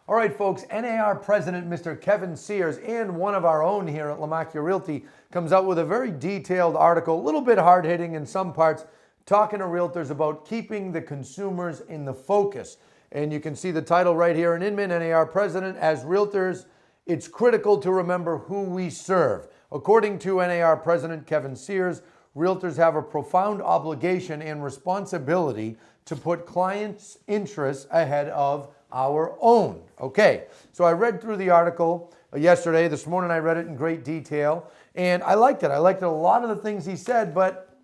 All right, folks, NAR President Mr. Kevin Sears and one of our own here at Lamacchia Realty comes out with a very detailed article, a little bit hard-hitting in some parts, talking to realtors about keeping the consumers in the focus. And you can see the title right here in Inman, NAR President, as realtors, it's critical to remember who we serve. According to NAR President Kevin Sears, realtors have a profound obligation and responsibility to put clients' interests ahead of our own. Okay, so I read through the article yesterday. This morning I read it in great detail, and I liked it. I liked a lot of the things he said, but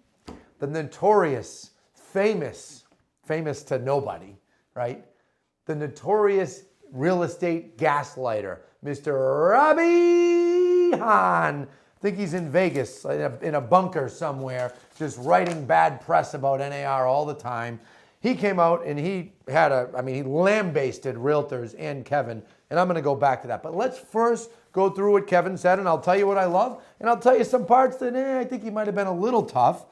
the notorious, famous to nobody, right? The notorious real estate gaslighter, Mr. Robert Hahn. I think he's in Vegas, in a bunker somewhere, just writing bad press about NAR all the time. He came out and he lambasted realtors and Kevin, and I'm going to go back to that. But let's first go through what Kevin said, and I'll tell you what I love, and I'll tell you some parts that I think he might have been a little tough.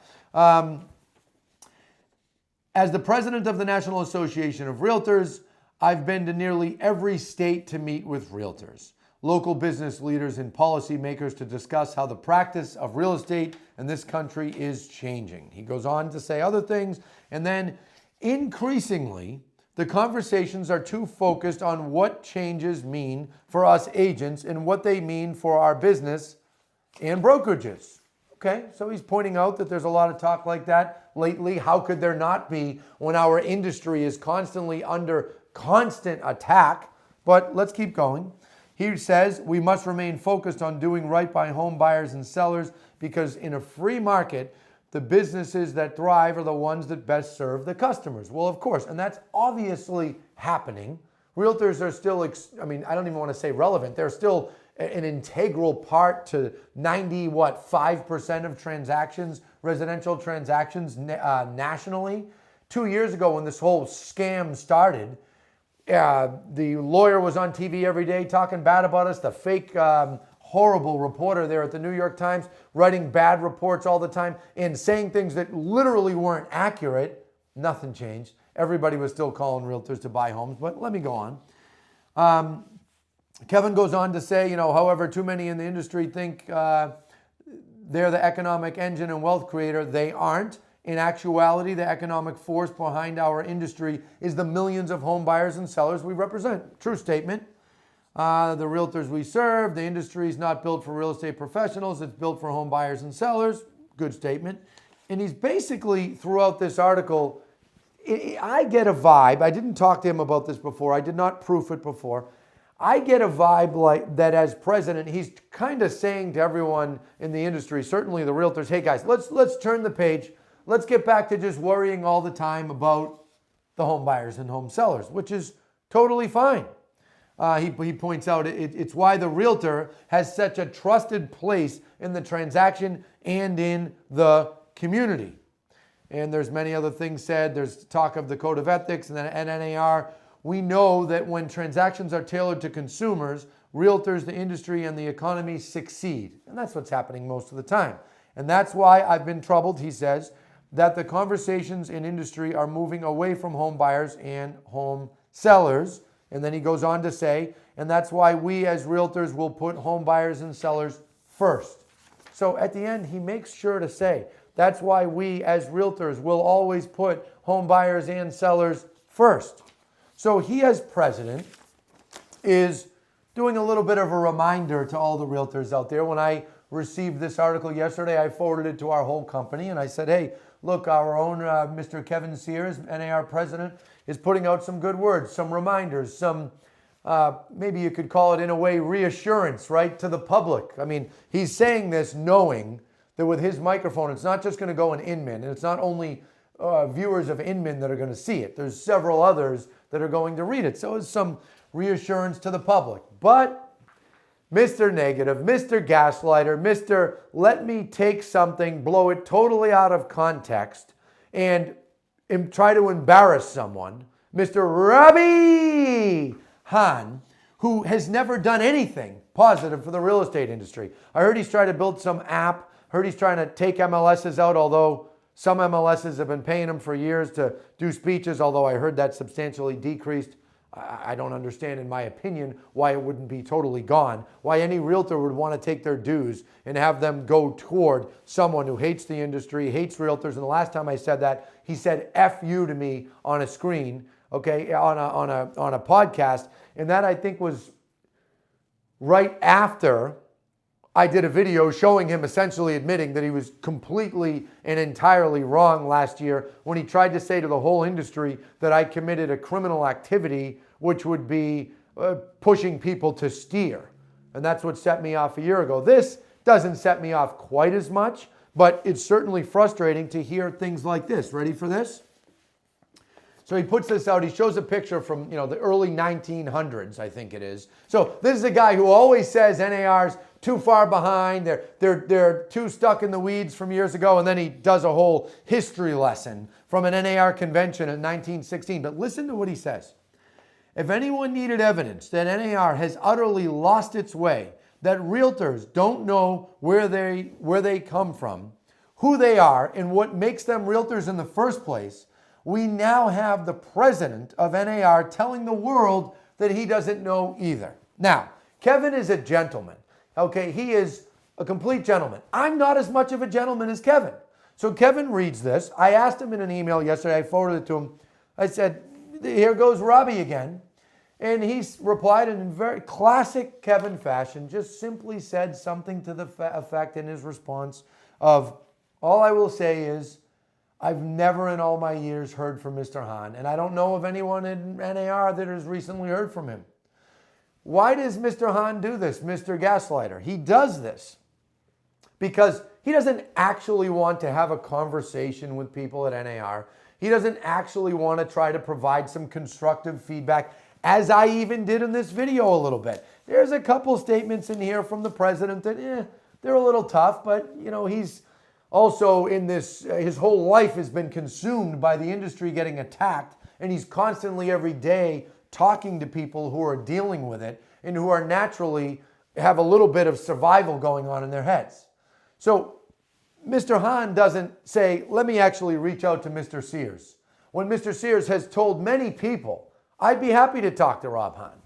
As the president of the National Association of Realtors, I've been to nearly every state to meet with realtors, local business leaders, and policymakers to discuss how the practice of real estate in this country is changing. He goes on to say other things, and then increasingly, the conversations are too focused on what changes mean for us agents and what they mean for our business and brokerages. Okay, so he's pointing out that there's a lot of talk like that lately. How could there not be when our industry is constantly under constant attack? But let's keep going. He says we must remain focused on doing right by home buyers and sellers because in a free market, the businesses that thrive are the ones that best serve the customers. Well, of course, and that's obviously happening. Realtors are still, I don't even want to say relevant. They're still an integral part to 5% of transactions, residential transactions nationally. 2 years ago when this whole scam started, the lawyer was on TV every day talking bad about us, the fake horrible reporter there at the New York Times writing bad reports all the time and saying things that literally weren't accurate. Nothing changed. Everybody was still calling realtors to buy homes, but let me go on. Kevin goes on to say, however, too many in the industry think they're the economic engine and wealth creator. They aren't. In actuality, the economic force behind our industry is the millions of home buyers and sellers we represent. True statement. The realtors we serve, the industry is not built for real estate professionals, it's built for home buyers and sellers. Good statement. And he's basically, throughout this article, I get a vibe, I didn't talk to him about this before, I did not proof it before. I get a vibe like that as president, he's kind of saying to everyone in the industry, certainly the realtors, hey guys, let's turn the page. Let's get back to just worrying all the time about the home buyers and home sellers, which is totally fine. He points out it's why the realtor has such a trusted place in the transaction and in the community. And there's many other things said. There's talk of the code of ethics and then at NAR. We know that when transactions are tailored to consumers, realtors, the industry, and the economy succeed. And that's what's happening most of the time. And that's why I've been troubled, he says, that the conversations in industry are moving away from home buyers and home sellers. And then he goes on to say, and that's why we as realtors will put home buyers and sellers first. So at the end, he makes sure to say, that's why we as realtors will always put home buyers and sellers first. So he as president is doing a little bit of a reminder to all the realtors out there. When I received this article yesterday, I forwarded it to our whole company and I said, hey, look, our own Mr. Kevin Sears, NAR president, is putting out some good words, some reminders, some, maybe you could call it in a way, reassurance, right, to the public. I mean, he's saying this knowing that with his microphone, it's not just going to go in Inman, and it's not only viewers of Inman that are going to see it. There's several others that are going to read it. So it's some reassurance to the public. But Mr. Negative, Mr. Gaslighter, Mr. Let me take something, blow it totally out of context, and try to embarrass someone, Mr. Robert Hahn, who has never done anything positive for the real estate industry. I heard he's trying to build some app, heard he's trying to take MLSs out, although some MLSs have been paying him for years to do speeches, although I heard that substantially decreased. I don't understand, in my opinion, why it wouldn't be totally gone, why any realtor would want to take their dues and have them go toward someone who hates the industry, hates realtors. And the last time I said that, he said F you to me on a screen, okay, on a podcast. And that, I think, was right after I did a video showing him essentially admitting that he was completely and entirely wrong last year when he tried to say to the whole industry that I committed a criminal activity, which would be pushing people to steer. And that's what set me off a year ago. This doesn't set me off quite as much, but it's certainly frustrating to hear things like this. Ready for this? So he puts this out. He shows a picture from, the early 1900s, I think it is. So this is a guy who always says NAR's too far behind. They're too stuck in the weeds from years ago. And then he does a whole history lesson from an NAR convention in 1916. But listen to what he says. If anyone needed evidence that NAR has utterly lost its way, that realtors don't know where they come from, who they are, and what makes them realtors in the first place, we now have the president of NAR telling the world that he doesn't know either. Now, Kevin is a gentleman. Okay, he is a complete gentleman. I'm not as much of a gentleman as Kevin. So Kevin reads this. I asked him in an email yesterday. I forwarded it to him. I said, here goes Robbie again. And he replied in very classic Kevin fashion, just simply said something to the effect in his response of, all I will say is, I've never in all my years heard from Mr. Hahn, and I don't know of anyone in NAR that has recently heard from him. Why does Mr. Hahn do this, Mr. Gaslighter? He does this because he doesn't actually want to have a conversation with people at NAR. He doesn't actually want to try to provide some constructive feedback, as I even did in this video a little bit. There's a couple statements in here from the president that, they're a little tough, but, he's also in this, his whole life has been consumed by the industry getting attacked, and he's constantly every day talking to people who are dealing with it and who are naturally have a little bit of survival going on in their heads. So Mr. Hahn doesn't say, let me actually reach out to Mr. Sears, when Mr. Sears has told many people, I'd be happy to talk to Rob Hahn.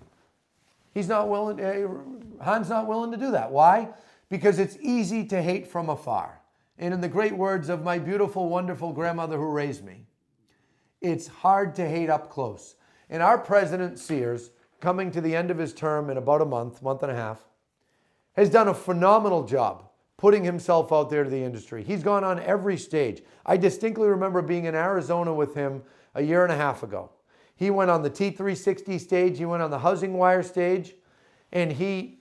He's not willing, Hahn's not willing to do that. Why? Because it's easy to hate from afar. And in the great words of my beautiful, wonderful grandmother who raised me, it's hard to hate up close. And our president, Sears, coming to the end of his term in about a month and a half, has done a phenomenal job putting himself out there to the industry. He's gone on every stage. I distinctly remember being in Arizona with him a year and a half ago. He went on the T360 stage, he went on the Housing Wire stage, and he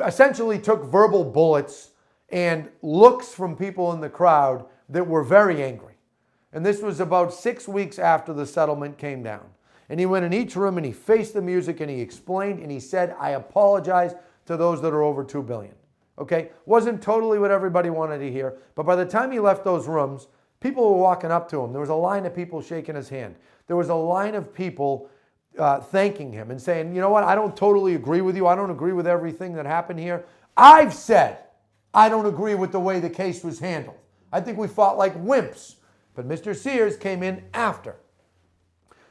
essentially took verbal bullets and looks from people in the crowd that were very angry. And this was about 6 weeks after the settlement came down. And he went in each room and he faced the music and he explained and he said, I apologize to those that are over $2 billion. Okay? Wasn't totally what everybody wanted to hear, but by the time he left those rooms, people were walking up to him. There was a line of people shaking his hand. There was a line of people thanking him and saying, you know what, I don't totally agree with you. I don't agree with everything that happened here. I've said I don't agree with the way the case was handled. I think we fought like wimps. But Mr. Sears came in after.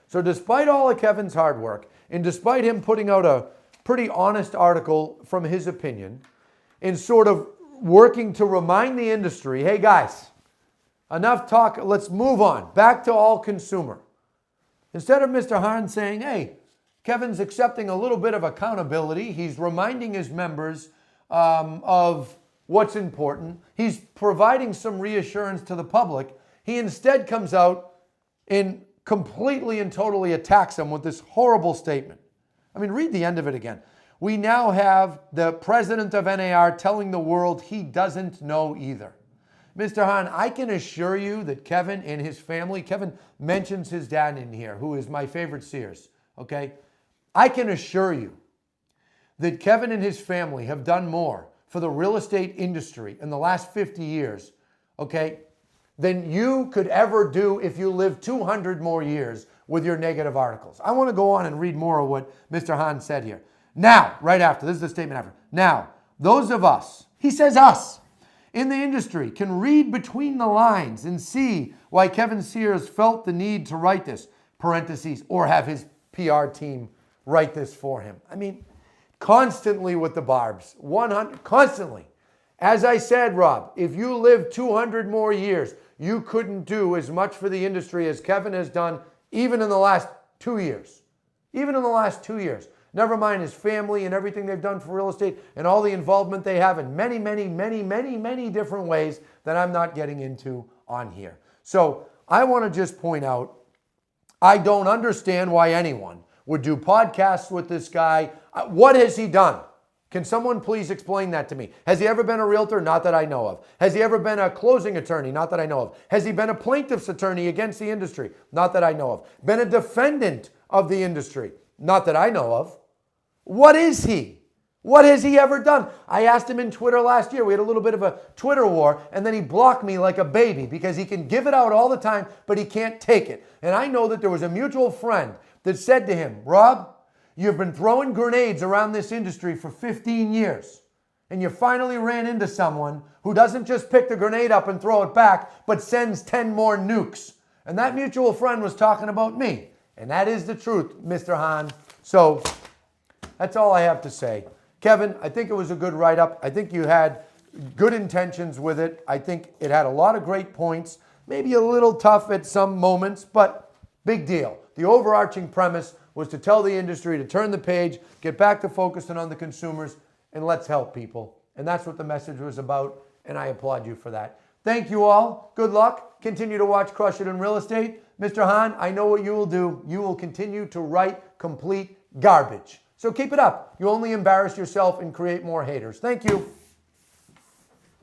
So despite all of Kevin's hard work, and despite him putting out a pretty honest article from his opinion, and sort of working to remind the industry, hey guys, enough talk, let's move on. Back to all consumer. Instead of Mr. Hahn saying, hey, Kevin's accepting a little bit of accountability. He's reminding his members of what's important. He's providing some reassurance to the public. He instead comes out and completely and totally attacks them with this horrible statement. I mean, read the end of it again. We now have the president of NAR telling the world he doesn't know either. Mr. Hahn, I can assure you that Kevin and his family, Kevin mentions his dad in here, who is my favorite Sears, okay? I can assure you that Kevin and his family have done more for the real estate industry in the last 50 years, okay, than you could ever do if you lived 200 more years with your negative articles. I want to go on and read more of what Mr. Hahn said here. Now, right after, this is the statement after. Now, those of us, he says us, in the industry can read between the lines and see why Kevin Sears felt the need to write this. parentheses, or have his PR team write this for him. I mean, constantly with the barbs, 100, constantly. As I said, Rob, if you live 200 more years, you couldn't do as much for the industry as Kevin has done even in the last 2 years. Even in the last 2 years. Never mind his family and everything they've done for real estate and all the involvement they have in many, many, many, many, many different ways that I'm not getting into on here. So I want to just point out, I don't understand why anyone would do podcasts with this guy. What has he done? Can someone please explain that to me? Has he ever been a realtor? Not that I know of. Has he ever been a closing attorney? Not that I know of. Has he been a plaintiff's attorney against the industry? Not that I know of. Been a defendant of the industry? Not that I know of. What is he? What has he ever done? I asked him in Twitter last year. We had a little bit of a Twitter war, and then he blocked me like a baby because he can give it out all the time, but he can't take it. And I know that there was a mutual friend that said to him, Rob, you've been throwing grenades around this industry for 15 years, and you finally ran into someone who doesn't just pick the grenade up and throw it back, but sends 10 more nukes. And that mutual friend was talking about me. And that is the truth, Mr. Hahn. So that's all I have to say. Kevin, I think it was a good write-up. I think you had good intentions with it. I think it had a lot of great points, maybe a little tough at some moments, but big deal. The overarching premise was to tell the industry to turn the page, get back to focusing on the consumers, and let's help people. And that's what the message was about, and I applaud you for that. Thank you all. Good luck. Continue to watch Crush It in Real Estate. Mr. Hahn, I know what you will do. You will continue to write complete garbage. So keep it up. You only embarrass yourself and create more haters. Thank you.